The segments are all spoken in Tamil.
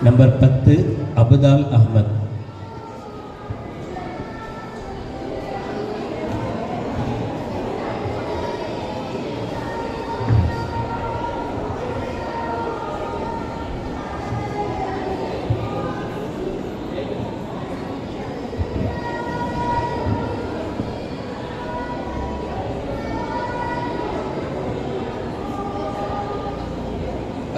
நம்பர் 10 அபுதால் அஹ்மத்.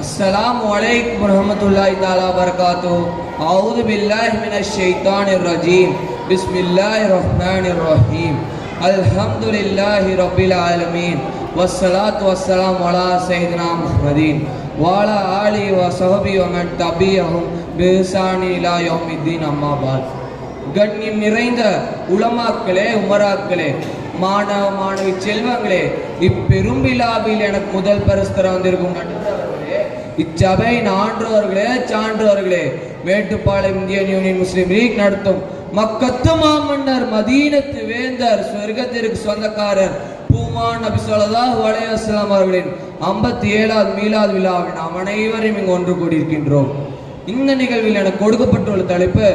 अस्सलामु अलैकुम रहमतुल्लाहि ताला बरकातुहू। औज़ु बिल्लाहि मिनश शैतानिर रजीम। बिस्मिल्लाहिर रहमानिर रहीम। अल्हम्दुलिल्लाहि रब्बिल आलमीन वस्सलातु वस्सलामु अला सय्यिदिना मुहम्मदिन व अला आलिहि व सहबिहि व मन तबिअहुम बिइहसानिन इला यौमिद्दीन अम्मा बाद. கண்ணியம் நிறைந்த உலமாக்களே, உமராக்களே, மாணவ மாணவி செல்வங்களே, இப்பெரும் விழாவில் எனக்கு முதல் பரிசு தர வந்திருக்கும் நண்பர்களே, இச்சபையின் ஆன்றோர்களே, சான்றோர்களே, மேட்டுப்பாளையம் இந்தியன் யூனியன் முஸ்லிம் லீக் நடத்தும் மக்கத்து மாமன்னர், மதீனத்து வேந்தர், சொர்க்கத்திற்கு சொந்தக்காரர் பூமான் நபி ஸல்லல்லாஹு அலைஹி வஸல்லம் அவர்களின் 57வது மீலாது விழாவில் நாம் அனைவரும் இங்கு ஒன்று கூடியிருக்கின்றோம். இந்த நிகழ்வில் எனக்கு கொடுக்கப்பட்டுள்ள தலைப்பு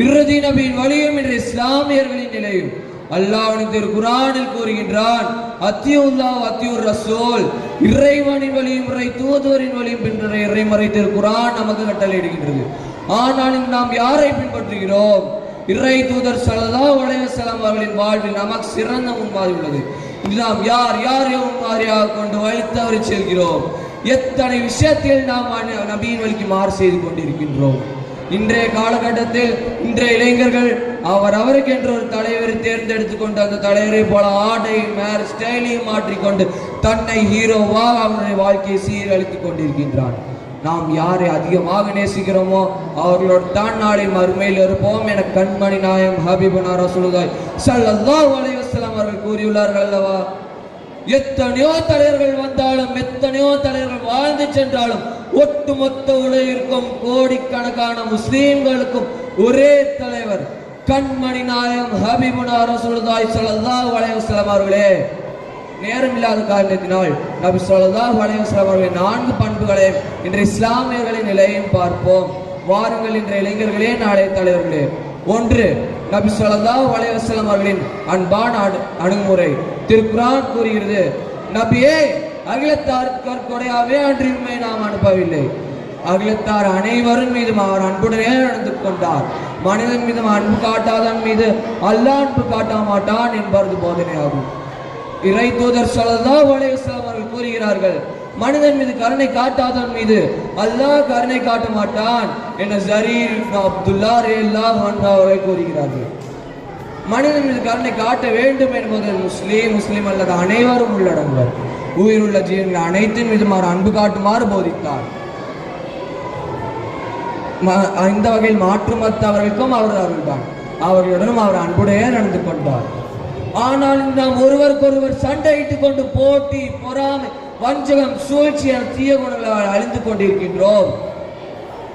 இறுதி நபியின் வழியும் என்ற இஸ்லாமியர்களின் நிலையும். அல்லாஹ்வின் திருக்குர்ஆனில் கூறுகின்றான், அத்தியுல்லாஹ் அத்தியுர் ரசூல், இறைவனின் வழியும் இறை தூதுவரின் வழியும் பின்பற்ற இறைமறை திருக்குர்ஆன் நமக்கு கட்டளையிடுகின்றது. ஆனால் நாம் யாரை பின்பற்றுகிறோம்? இறை தூதர் ஸல்லல்லாஹு அலைஹி வஸல்லம் அவர்களின் வாழ்வில் நமக்கு சிறந்த முன்மாதிரி உள்ளது. இது நாம் யார் முன்மாதிரியாக கொண்டு வழித்தவரை செல்கிறோம். எத்தனை விஷயத்தில் நாம் நபியின் வழிக்கு மாறு செய்து கொண்டிருக்கின்றோம். இன்றைய காலகட்டத்தில் இன்றைய இளைஞர்கள் அவருக்கு என்று ஒரு தலைவரை தேர்ந்தெடுத்துக் கொண்டு அந்த தலைவரை போல ஆடையும் ஸ்டைலையும் மாற்றிக்கொண்டு தன்னை ஹீரோவாக அவனுடைய வாழ்க்கையை சீரழித்துக் கொண்டிருக்கின்றான். நாம் யாரை அதிகமாக நேசிக்கிறோமோ அவர்களோடு தான் நாளை மறுமையில் இருப்போம் என கண்மணி நாயகம் ஹபீபுனா ரசூலுல்லாஹி ஸல்லல்லாஹு அலைஹி வஸல்லம் அவர்கள் கூறியுள்ளார்கள் அல்லவா? எத்தனையோ தலைவர்கள் வந்தாலும், எத்தனையோ தலைவர்கள் வாழ்ந்து சென்றாலும், ஒட்டுமொத்த உலகிற்கும் கோடிக்கணக்கான முஸ்லீம்களுக்கும் ஒரே தலைவர் கண்மணி நாயகம் ஹபீபுனா ரசூலுல்லாஹி ஸல்லல்லாஹு அலைஹி வஸல்லம் அவர்களே. நேரம் இல்லாத காரணத்தினால் நபி ஸல்லல்லாஹு அலைஹி வஸல்லம் அவர்களின் 4 பண்புகளை இன்று இஸ்லாமியர்களின் நிலையையும் பார்ப்போம். வாருங்கள் இன்றைய இளைஞர்களே, நாளைய தலைவர்களே. 1. நபி ஸல்லல்லாஹு அலைஹி வஸல்லம் அவர்களின் அன்பான அணுகுமுறை. திருக்குர்ஆன் கூறுகிறது, நபியே, அகிலத்தாருக்கு கொடையாவே அன்று உம்மை நாம் அனுப்பவில்லை. அகிலத்தார் அனைவரும் மீதும் அவர் அன்புடனே நடந்து கொண்டார். மனிதன் மீதும் அன்பு காட்டாதவன் மீது அல்லாஹ் அன்பு காட்ட மாட்டான் என்பது போதனையாகும். இறை தூதர் ஸல்லல்லாஹு அலைஹி வஸல்லம் அவர்கள் கூறுகிறார்கள், மனிதன் மீது கருணை காட்டாதவன் மீது அல்லாஹ் கருணை காட்ட மாட்டான் என ஜரீர் இப்னு அப்துல்லா ரலியல்லாஹு அன்ஹு அவர்கள் கூறுகிறார்கள். மனிதன் மீது கருணை காட்ட வேண்டும் என்பது முஸ்லீம் அல்லது அனைவரும் உள்ளடங்குவர். உயிருள்ள ஜீவன்கள் அனைத்தின் மீதும் அவர் அன்பு காட்டுமாறு போதித்தார். இந்த வகையில் மாற்று மத்தவர்களுக்கும் அவர் அருள்தான். அவர்களுடனும் அவர் அன்புடையே நடந்து கொண்டார். ஆனால் நாம் ஒருவருக்கொருவர் சண்டையிட்டுக் கொண்டு போட்டி, பொறாமை, வஞ்சகம், சூழ்ச்சியான தீய குணங்களால் அழிந்து கொண்டிருக்கின்றோம்.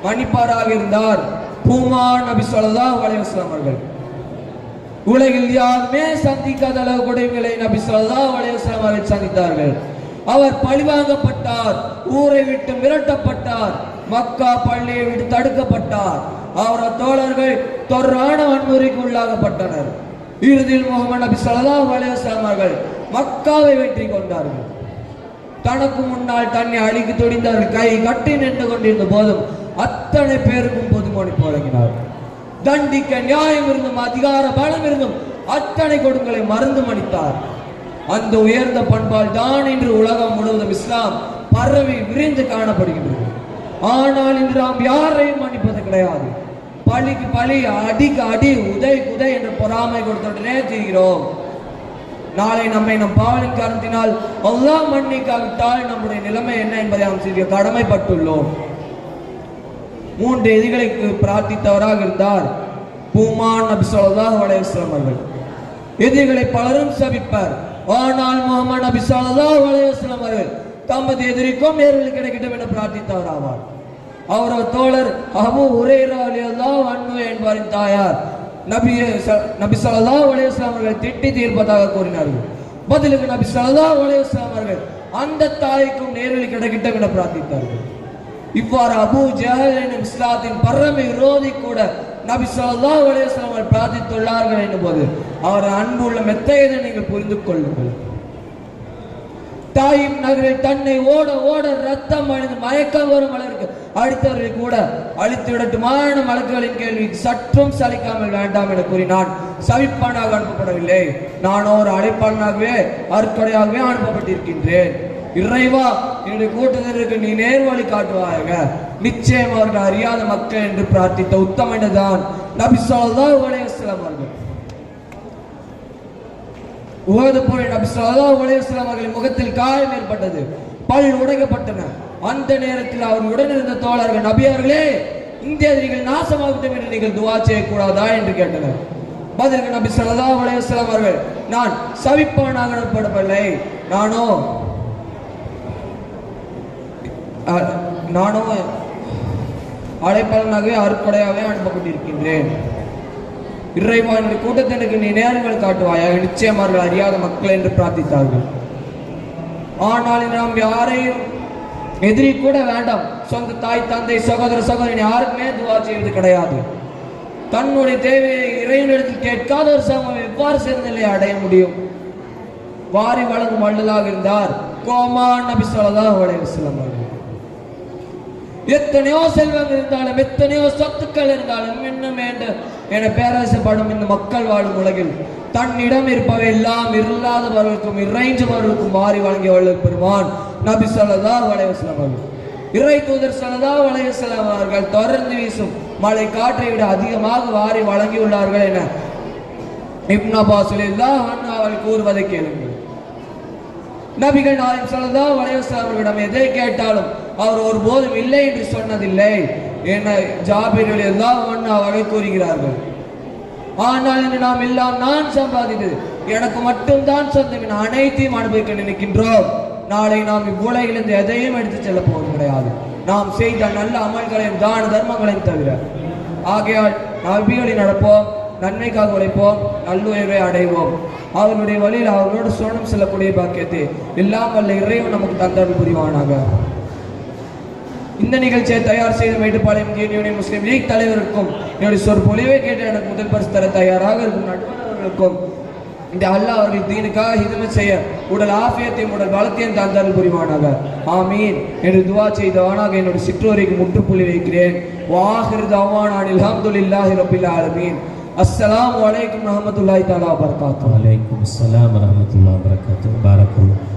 மன்னிப்பாராக இருந்தார் பூமான் நபி ஸல்லல்லாஹு அலைஹி வஸல்லம் அவர்கள். உலகில் யாருமே சந்திக்காத அளவு கொடைகளை நபி ஸல்லல்லாஹு அலைஹி வஸல்லம் அவர்கள் சந்தித்தார்கள். அவர் பழிவாங்கப்பட்டார், ஊரை விட்டு விரட்டப்பட்டார், மக்கா பள்ளியை விட்டு தடுக்கப்பட்டார். அவரது தோழர்கள் தொடரான வன்முறைக்கு உள்ளாகப்பட்டனர். இறுதியில் முஹம்மது நபி ஸல்லல்லாஹு அலைஹி வஸல்லம் அவர்கள் மக்காவை வெற்றி கொண்டார்கள். தனக்கு முன்னால் தன்னை அழிக்க துடிந்தவர்கள் கை கட்டி நின்று கொண்டிருந்த போதும் அத்தனை பேருக்கும் பொது மன்னிப்பு வழங்கினார். தண்டிக்க நியாயம் இருந்தும் அதிகார பலம் இருந்தும் அத்தனை கொடுங்களை மறந்து மன்னித்தார். அந்த உயர்ந்த பண்பால் தான் இன்று உலகம் முழுவதும் இஸ்லாம் பரவி விரிந்து காணப்படுகின்றது. ஆனால் இன்று நாம் யாரையும் மன்னிப்பது கிடையாது. பழிக்கு பழி, அடிக்கு அடி, உதை என்ற பொறாமை கொடுத்துடனே தீர்கிறோம். நாளை நம்மை நம் பாவலின் காரணத்தினால் அல்லாஹ் மன்னிக்காவிட்டால் நம்முடைய நிலைமை என்ன என்பதை நாம் செய்ய கடமைப்பட்டுள்ளோம். 3 எதிரிகளுக்கு பிரார்த்தித்தவராக இருந்தார் பூமான் நபி ஸல்லல்லாஹு அலைஹி வஸல்லம் அவர்கள். எதிரிகளை பலரும் சபிப்பார். ஆனால் முஹம்மது நபி ஸல்லல்லாஹு அலைஹி வஸல்லம் அவர்கள் தமது எதிரிக்கும் நேரில் கிடைக்கட்டும் என பிரார்த்தித்தவர் ஆவார். அவரது தோழர் அபூ ஹுரைரா ரலியல்லாஹு அன்ஹு என்பவரின் தாயார் நபி ஸல்லல்லாஹு அலைஹி வஸல்லம் அவர்களை திட்டி தீர்ப்பதாக கூறினார்கள். பதிலுக்கு நபி ஸல்லல்லாஹு அலைஹி வஸல்லம் அவர்கள் அந்த தாய்க்கும் நேரில் கிடைக்கட்டும் என பிரார்த்தித்தார்கள். இவ்வாறு அபூ ஜஹல் எனும் இஸ்லாத்தின் பரம விரோதி கூட நபி ஸல்லல்லாஹு அலைஹி வஸல்லம் அவர்கள் பிரார்த்தித்துள்ளார்கள் என்னும்போது அவர் அன்பு உள்ள மெத்தையதை நீங்கள் புரிந்து கொள்ளுங்கள். தாயிம் நகரில் தன்னை ஓட ஓட ரத்தம் அழிந்து மயக்கம் வரும் அளவிற்கு அழித்தவர்களை கூட அழித்து விடட்டுமான மலக்குகளின் கேள்விக்கு சற்றும் சலிக்காமல் வேண்டாம் என கூறினான். சவிப்பானாக அனுப்பப்படவில்லை, நான் ஒரு அழைப்பாளனாகவே அற்கொடையாகவே அனுப்பப்பட்டிருக்கின்றேன். இறைவா, என்னுடைய கூட்டத்திற்கு நீ நேர்வழி காட்டுவாயாக, நிச்சயம் அவர்கள் அறியாத மக்கள் என்று பிரார்த்தித்த உத்தமனதான் நபி ஸல்லல்லாஹு அலைஹி வஸல்லம் அவர்கள். உஹது போரில் நபி ஸல்லல்லாஹு அலைஹி வஸல்லம் அவர்களின் முகத்தில் காயம் ஏற்பட்டது, பல் உடைக்கப்பட்டன. அந்த நேரத்தில் அவர் உடனிருந்த தோழர்கள், நபியார்களே, இந்திய எதிரிகள் நாசமாகட்டும் என்று நீங்கள் துவா செய்யக்கூடாதா என்று கேட்டனர். பதிலுக்கு நபி ஸல்லல்லாஹு அலைஹி வஸல்லம் அவர்கள், நான் சவிப்பானாக அனுப்பப்படவில்லை, நானோ அழைப்பாளனாகவே அருட்கொடையாகவே அனுப்பப்பட்டிருக்கின்றேன். இறைவா, என்னுடைய கூட்டத்தினருக்கு நீ நேரங்கள் காட்டுவாயாக, நிச்சயமார்கள் அறியாத மக்கள் என்று பிரார்த்தித்தார்கள். ஆனால் நாம் யாரையும் எதிரி கூட வேண்டாம், சொந்த தாய் தந்தை சகோதர சகோதரி யாருக்குமே துவா செய்வது கிடையாது. தன்னுடைய தேவையை இறைவனிடத்தில் கேட்காத ஒரு சமூகம் எவ்வாறு சேர்ந்த நிலையை அடைய முடியும்? வாரி வழங்கும் வள்ளலாக இருந்தார் கோமான் நபி ஸல்லல்லாஹு அலைஹி வஸல்லம் அவர்கள். எத்தனையோ செல்வங்கள் இருந்தாலும் எத்தனையோ சொத்துக்கள் இருந்தாலும் இன்னும் வேண்டும் என பேராசைப்படும் இந்த மக்கள் வாழும் உலகில் தன்னிடம் இருப்பவை எல்லாம் இல்லாதவர்களுக்கும் இறைஞ்சவர்களுக்கும் மாறி வழங்கிய வள்ளல் பெருமான் நபி ஸல்லல்லாஹு அலைஹி வஸல்லம் அவர்கள். இறை தூதர் ஸல்லல்லாஹு அலைஹி வஸல்லம் அவர்கள் தொடர்ந்து வீசும் மழை காற்றை விட அதிகமாக வாரி வழங்கியுள்ளார்கள் என இப்னு அப்பாஸ் ரலியல்லாஹு அன்ஹு அவர்கள் கூறுவதை கேளுங்கள். நபிகள் நாயகம் ஸல்லல்லாஹு அலைஹி வஸல்லம் அவர்களிடம் எதை கேட்டாலும் அவர் ஒருபோதும் இல்லை என்று சொன்னதில்லை என ஜாபீர் ரலியல்லாஹு அன்ஹு அவர்கள் கூறுகிறார்கள். ஆனால் இன்று நாம் எல்லாம் நான் சம்பாதித்தது எனக்கு மட்டும்தான் சொந்தம் என அனைத்தையும் அனுபவிக்க நினைக்கின்றோம். நாளை நாம் இவ்வுலகிலிருந்து எதையும் எடுத்து செல்ல போவது கிடையாது, நாம் செய்த நல்ல அமல்களையும் தான தர்மங்களையும் தவிர. ஆகையால் நபிகளில் நடப்போம், நன்மைக்காக உழைப்போம், நல்லுயர்வை அடைவோம். அவர்களுடைய வழியில் அவர்களோடு சோனம் செல்லக்கூடிய பாக்கியத்தை எல்லாம் வல்ல இறைவன் நமக்கு தந்தருள் புரிவானாக. இந்த நிகழ்ச்சியை தயார் செய்து மேட்டுப்பாளையம் யூனியன் முஸ்லீம் லீக் தலைவருக்கும் என்னுடைய சொற்பொழிவை கேட்டு எனக்கு முதல் பரிசு தர தயாராக இருக்கும் நடுவர்களுக்கும் இந்த அல்லாஹ் அவர்கள் தீனுக்காக ஹிதமத் செய்ய உடல் ஆஃபியத்தையும் உடல் பலத்தையும் தந்தருள் புரிவானாக. ஆமீன் என்று துவா செய்தவானாக என்னுடைய சிற்றோரைக்கு முற்றுப்புள்ளி வைக்கிறேன். வாஹிர் தவானா அல்ஹம்துலில்லாஹி ரப்பில் ஆலமீன். அஸ்ஸலாமு அலைக்கும் வரஹ்மத்துல்லாஹி தஆலா வபரகாத்துஹு. வலைக்கும் அஸ்ஸலாம் வரஹ்மத்துல்லாஹி வபரகாத்துஹு. பாரக்கல்லாஹ்.